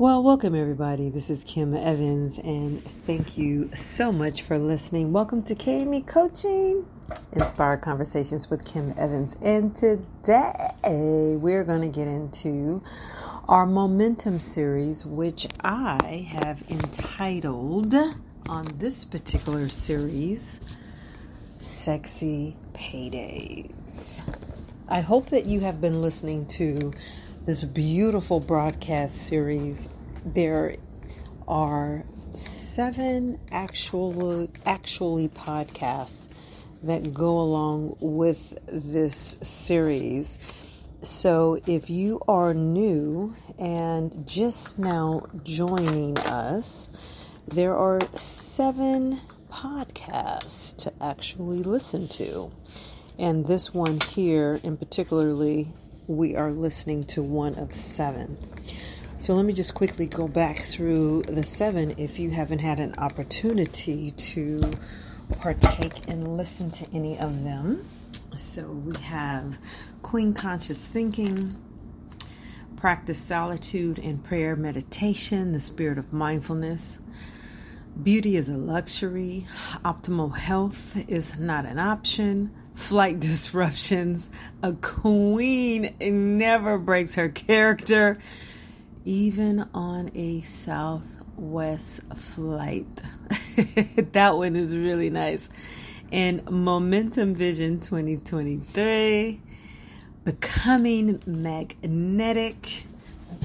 Well, welcome everybody. This is Kim Evans, and thank you so much for listening. Welcome to KME Coaching, Inspired Conversations with Kim Evans. And today we're going to get into our momentum series, which I have entitled on this particular series, Sexy Paydays. I hope that you have been listening to this beautiful broadcast series. There are 7 actually podcasts that go along with this series. So if you are new and just now joining us, there are 7 podcasts to actually listen to. And this one here in particularly, we are listening to one of 7. So let me just quickly go back through the 7 if you haven't had an opportunity to partake and listen to any of them. So we have Queen Conscious Thinking, Practice Solitude and Prayer Meditation, The Spirit of Mindfulness, Beauty is a Luxury, Optimal Health is Not an Option, Flight Disruptions, A Queen Never Breaks Her Character, even on a Southwest flight. That one is really nice. And Momentum Vision 2023, Becoming Magnetic.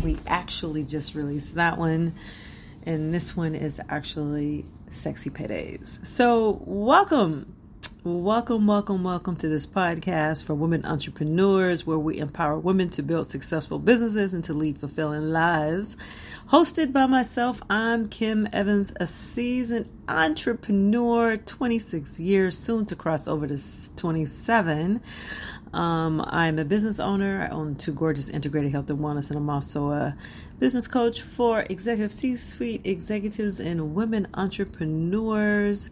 We actually just released that one. And this one is actually Sexy Paydays. So welcome to this podcast for women entrepreneurs, where we empower women to build successful businesses and to lead fulfilling lives. Hosted by myself, I'm Kim Evans, a seasoned entrepreneur, 26 years, soon to cross over to 27. I'm a business owner. I own 2 gorgeous integrated health and wellness, and I'm also a business coach for executive C-suite executives and women entrepreneurs,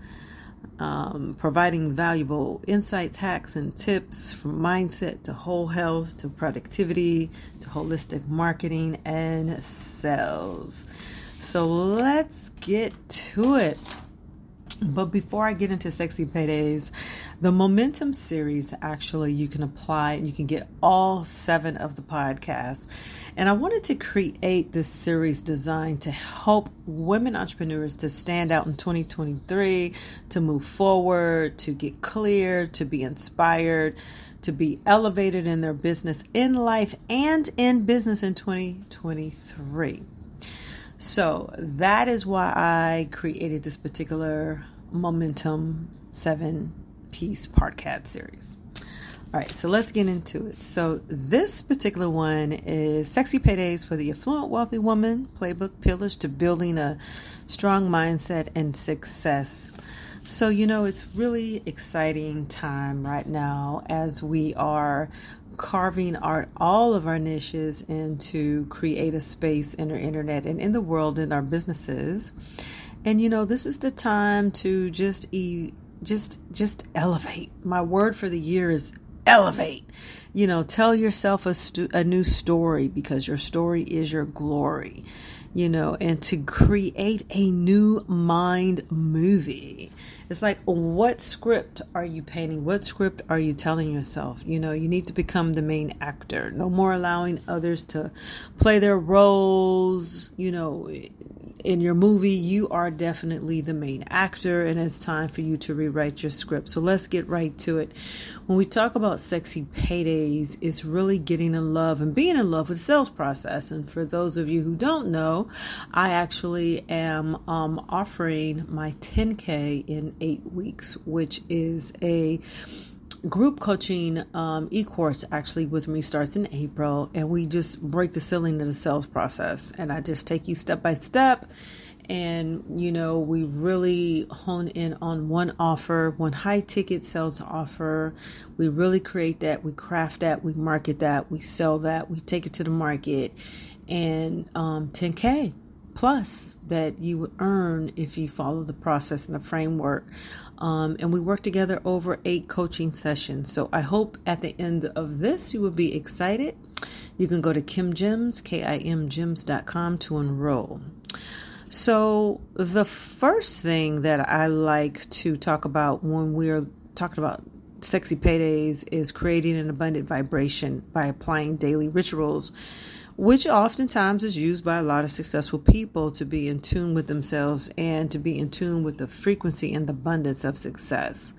providing valuable insights, hacks, and tips from mindset to whole health to productivity to holistic marketing and sales. So let's get to it. But before I get into Sexy Paydays, the Momentum series, actually, you can apply and you can get all 7 of the podcasts. And I wanted to create this series designed to help women entrepreneurs to stand out in 2023, to move forward, to get clear, to be inspired, to be elevated in their business, in life, and in business in 2023. So that is why I created this particular Momentum 7-piece podcast series. All right, so let's get into it. So this particular one is Sexy Paydays for the Affluent Wealthy Woman, Playbook Pillars to Building a Strong Mindset and Success. So, it's really exciting time right now as we are carving all of our niches and to create a space in our internet and in the world in our businesses. And this is the time to just elevate. My word for the year is elevate. Tell yourself a new story, because your story is your glory. And to create a new mind movie. It's like, what script are you painting? What script are you telling yourself? You need to become the main actor. No more allowing others to play their roles. In your movie, you are definitely the main actor, and it's time for you to rewrite your script. So let's get right to it. When we talk about Sexy Paydays, it's really getting in love and being in love with the sales process. And for those of you who don't know, I actually am offering my 10K in 8 weeks, which is a group coaching e-course actually with me. Starts in April, and we just break the ceiling of the sales process, and I just take you step by step. And we really hone in on one offer, one high ticket sales offer. We really create that, we craft that, we market that, we sell that, we take it to the market, and 10K plus that you would earn if you follow the process and the framework. And we work together over 8 coaching sessions. So I hope at the end of this, you will be excited You can go to kimgems.com to enroll. So the first thing that I like to talk about when we're talking about sexy paydays is creating an abundant vibration by applying daily rituals, which oftentimes is used by a lot of successful people to be in tune with themselves and to be in tune with the frequency and the abundance of success.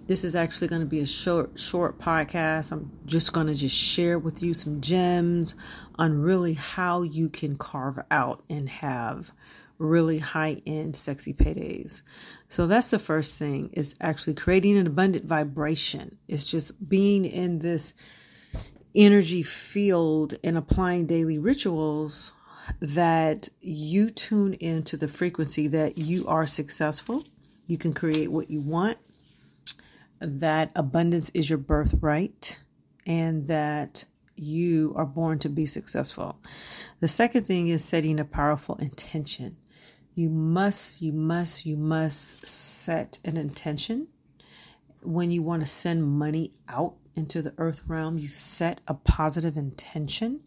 This is actually going to be a short podcast. I'm just going to share with you some gems on really how you can carve out and have really high-end sexy paydays. So that's the first thing, is actually creating an abundant vibration. It's just being in this energy field and applying daily rituals that you tune into the frequency that you are successful. You can create what you want, that abundance is your birthright, and that you are born to be successful. The second thing is setting a powerful intention. You must set an intention. When you want to send money out into the earth realm, you set a positive intention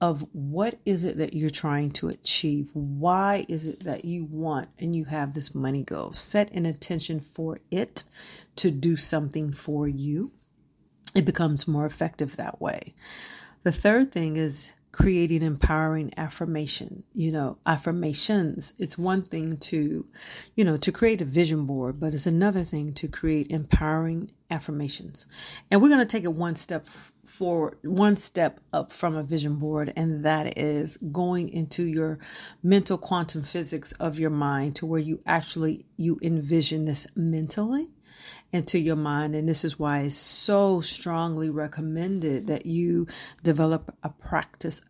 of what is it that you're trying to achieve? Why is it that you want and you have this money goal? Set an intention for it to do something for you. It becomes more effective that way. The third thing is creating empowering affirmations. It's one thing to create a vision board, but it's another thing to create empowering affirmations. And we're going to take it one step up from a vision board, and that is going into your mental quantum physics of your mind, to where you envision this mentally into your mind. And this is why it's so strongly recommended that you develop a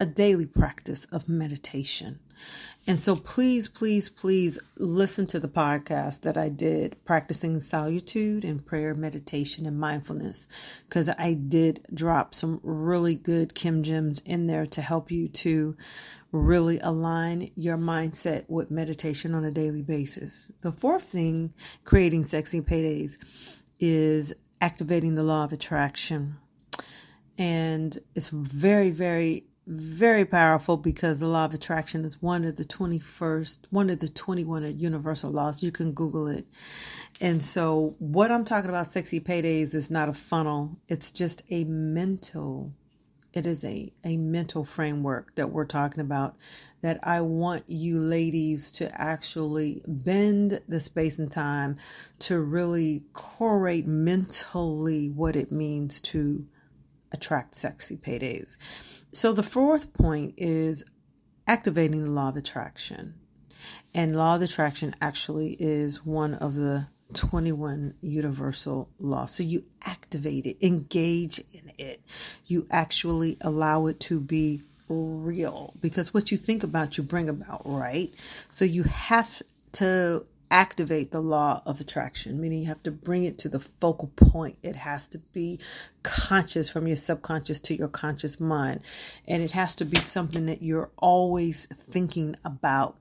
daily practice of meditation. And so please listen to the podcast that I did, Practicing Solitude and Prayer, Meditation, and Mindfulness, because I did drop some really good Kim gems in there to help you to really align your mindset with meditation on a daily basis. The fourth thing, creating sexy paydays, is activating the law of attraction. And it's very, very, very powerful, because the law of attraction is one of the 21 universal laws. You can Google it. And so what I'm talking about, sexy paydays, is not a funnel. It's just a mental framework that we're talking about, that I want you ladies to actually bend the space and time to really correlate mentally what it means to attract sexy paydays. So the fourth point is activating the law of attraction. And law of attraction actually is one of the 21 universal laws. So you activate it, engage in it. You actually allow it to be real, because what you think about, you bring about, right? So you have to activate the law of attraction, meaning you have to bring it to the focal point. It has to be conscious, from your subconscious to your conscious mind. And it has to be something that you're always thinking about.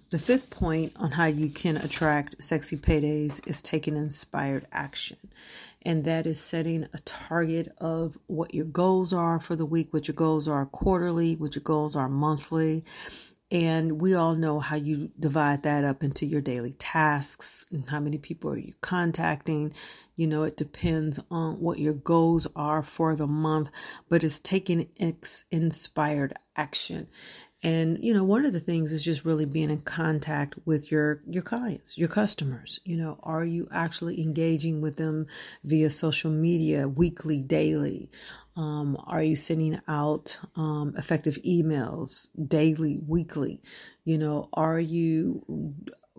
The fifth point on how you can attract sexy paydays is taking inspired action. And that is setting a target of what your goals are for the week, what your goals are quarterly, what your goals are monthly. And we all know how you divide that up into your daily tasks and how many people are you contacting. It depends on what your goals are for the month, but it's taking inspired action. And, one of the things is just really being in contact with your clients, your customers. Are you actually engaging with them via social media, weekly, daily? Are you sending out effective emails daily, weekly? Are you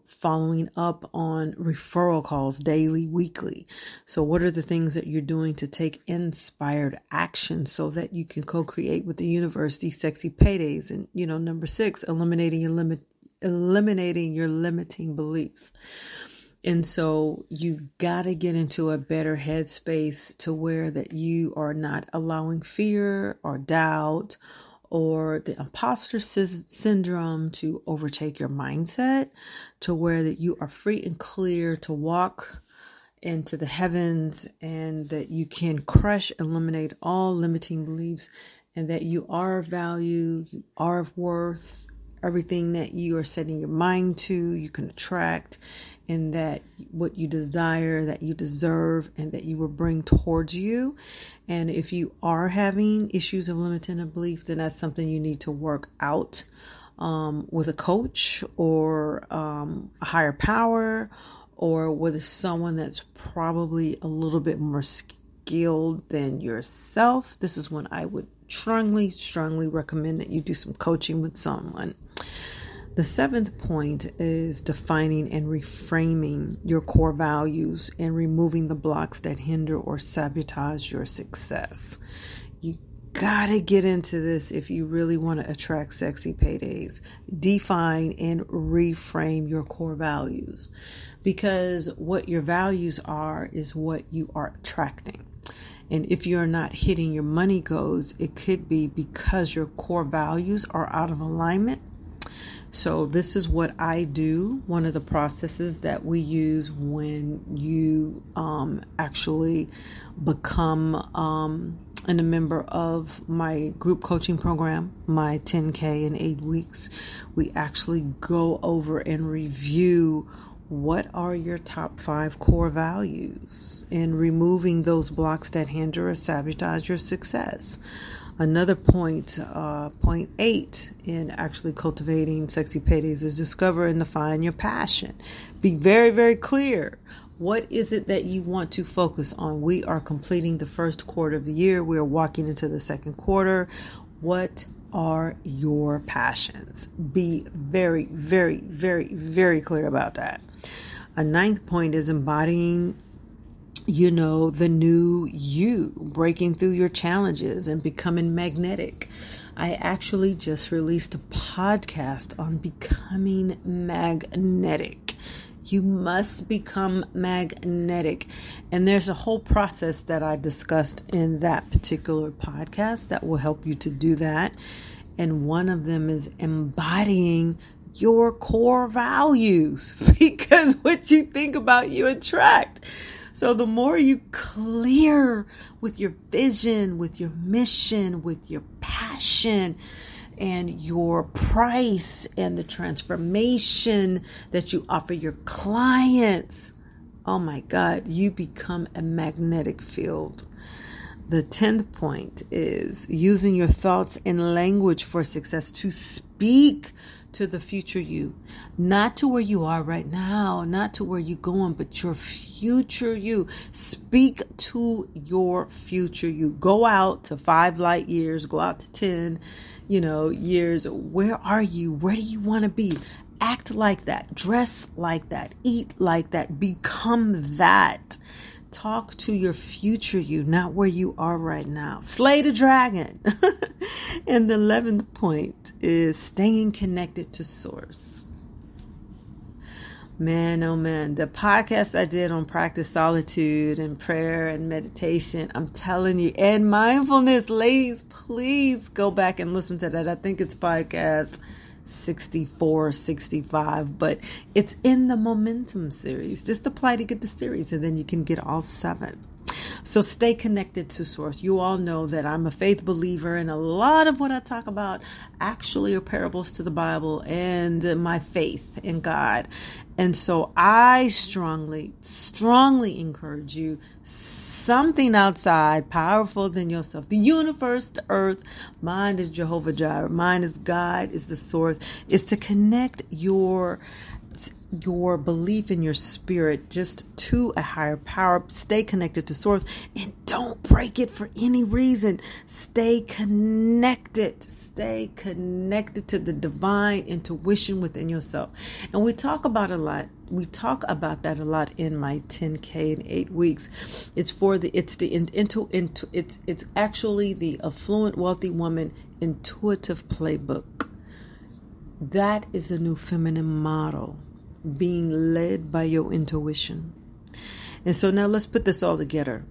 following up on referral calls daily, weekly? So what are the things that you're doing to take inspired action so that you can co-create with the universe these sexy paydays? And, number 6, eliminating your limiting beliefs. And so you got to get into a better headspace to where that you are not allowing fear or doubt or the imposter syndrome to overtake your mindset, to where that you are free and clear to walk into the heavens, and that you can eliminate all limiting beliefs and that you are of value, you are of worth. Everything that you are setting your mind to, you can attract, and that what you desire, that you deserve, and that you will bring towards you. And if you are having issues of limiting belief, then that's something you need to work out with a coach or a higher power, or with someone that's probably a little bit more skilled than yourself. This is when I would strongly recommend that you do some coaching with someone. The 7th point is defining and reframing your core values and removing the blocks that hinder or sabotage your success. You gotta get into this if you really want to attract sexy paydays. Define and reframe your core values, because what your values are is what you are attracting. And if you're not hitting your money goals, it could be because your core values are out of alignment. So this is what I do. One of the processes that we use when you actually become a member of my group coaching program, my 10K in 8 weeks, we actually go over and review what are your top 5 core values and removing those blocks that hinder or sabotage your success. Another point, point 8 in actually cultivating sexy paydays is discover and define your passion. Be very, very clear. What is it that you want to focus on? We are completing the first quarter of the year. We are walking into the second quarter. What are your passions? Be very, very, very, very clear about that. A 9th point is embodying the new you, breaking through your challenges and becoming magnetic. I actually just released a podcast on becoming magnetic. You must become magnetic. And there's a whole process that I discussed in that particular podcast that will help you to do that. And one of them is embodying your core values, because what you think about, you attract. So the more you clear with your vision, with your mission, with your passion, and your price, and the transformation that you offer your clients, oh my God, you become a magnetic field. The 10th point is using your thoughts and language for success to speak to the future you, not to where you are right now, not to where you're going, but your future you. Speak to your future you. Go out to 5 light years, go out to 10, years. Where are you? Where do you want to be? Act like that, dress like that, eat like that, become that. Talk to your future you, not where you are right now. Slay the dragon. And the 11th point is staying connected to source. Man, oh man, the podcast I did on practice solitude and prayer and meditation, I'm telling you, and mindfulness, ladies, please go back and listen to that. I think it's podcast 64, 65, but it's in the Momentum series. Just apply to get the series, and then you can get all 7. So stay connected to source. You all know that I'm a faith believer, and a lot of what I talk about actually are parables to the Bible and my faith in God. And so I strongly encourage you, something outside, powerful than yourself. The universe, the earth, mine is Jehovah Jireh, mine is God, is the source, is to connect your belief in your spirit just to a higher power. Stay connected to source and don't break it for any reason. Stay connected to the divine intuition within yourself. And we talk about that a lot in my 10K in 8 weeks. It's actually the Affluent Wealthy Woman Intuitive Playbook. That is a new feminine model, being led by your intuition. And so now let's put this all together.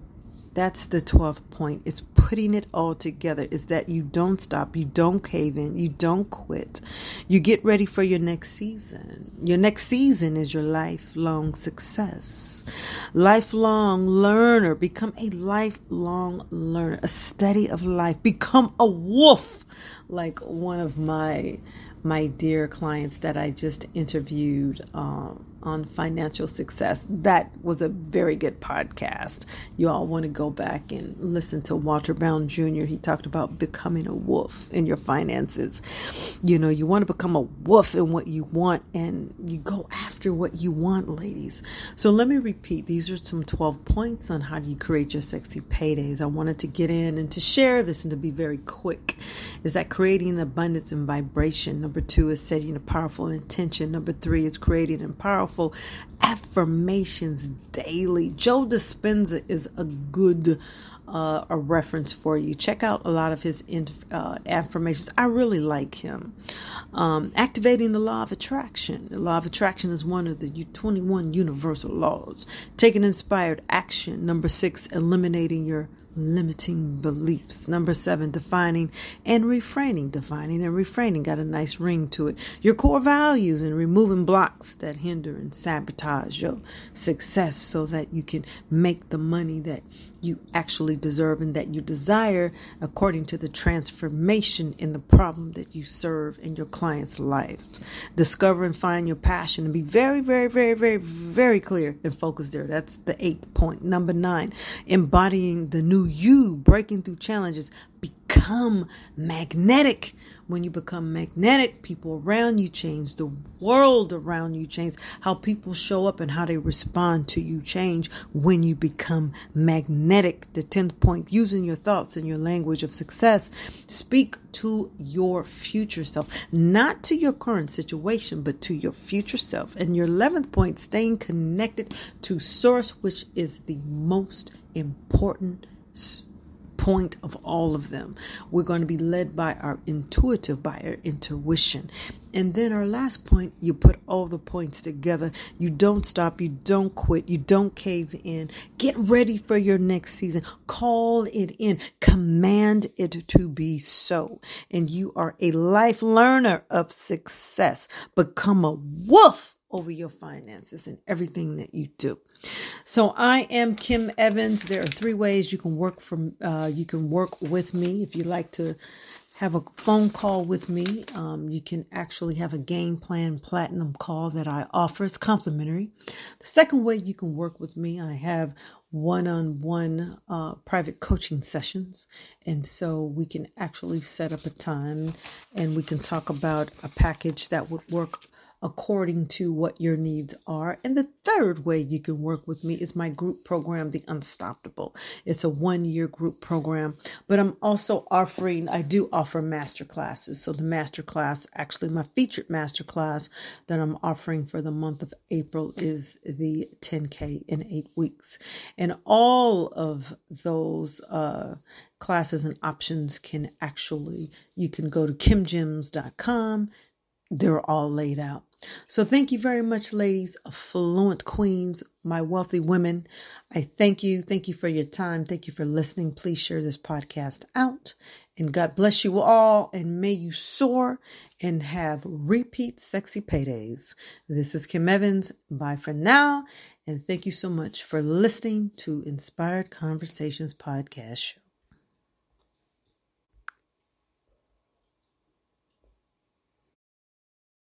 That's the 12th point. It's putting it all together. Is that you don't stop, you don't cave in, you don't quit. You get ready for your next season. Your next season is your lifelong success. Lifelong learner. Become a lifelong learner. A study of life. Become a wolf. Like one of my dear clients that I just interviewed on financial success. That was a very good podcast. You all want to go back and listen to Walter Brown Jr. He talked about becoming a wolf in your finances. You know, you want to become a wolf in what you want, and you go after what you want, ladies. So let me repeat. These are some 12 points on how do you create your sexy paydays. I wanted to get in and to share this and to be very quick. Is that creating abundance and vibration? Number 2 is setting a powerful intention. Number 3 is creating a powerful affirmations daily. Joe Dispenza is a good a reference for you. Check out a lot of his affirmations. I really like him. Activating the law of attraction. The law of attraction is one of the 21 universal laws. Taking inspired action. Number 6, eliminating your limiting beliefs. Number 7, defining and refraining. Defining and refraining got a nice ring to it. Your core values and removing blocks that hinder and sabotage your success so that you can make the money that you actually deserve and that you desire according to the transformation in the problem that you serve in your client's life. Discover and find your passion and be very, very, very, very, very clear and focused there. That's the 8th point. Number 9, embodying the new you, breaking through challenges. Become magnetic. When you become magnetic, people around you change. The world around you change. How people show up and how they respond to you change when you become magnetic. The 10th point, using your thoughts and your language of success. Speak to your future self, not to your current situation, but to your future self. And your 11th point, staying connected to source, which is the most important point of all of them. We're going to be led by our intuition. And then our last point, you put all the points together. You don't stop. You don't quit. You don't cave in. Get ready for your next season. Call it in. Command it to be so. And you are a life learner of success. Become a wolf over your finances and everything that you do. So I am Kim Evans. There are 3 ways you can work with me. If you'd like to have a phone call with me, you can actually have a game plan platinum call that I offer. It's complimentary. The second way you can work with me, I have one-on-one private coaching sessions. And so we can actually set up a time and we can talk about a package that would work according to what your needs are. And the third way you can work with me is my group program, The Unstoppable. It's a 1-year group program, but I do offer master classes. So the master class, actually my featured master class that I'm offering for the month of April is the 10K in 8 weeks. And all of those classes and options you can go to kimgems.com. They're all laid out. So thank you very much, ladies, affluent queens, my wealthy women. I thank you. Thank you for your time. Thank you for listening. Please share this podcast out. And God bless you all. And may you soar and have repeat sexy paydays. This is Kim Evans. Bye for now. And thank you so much for listening to Inspired Conversations podcast show.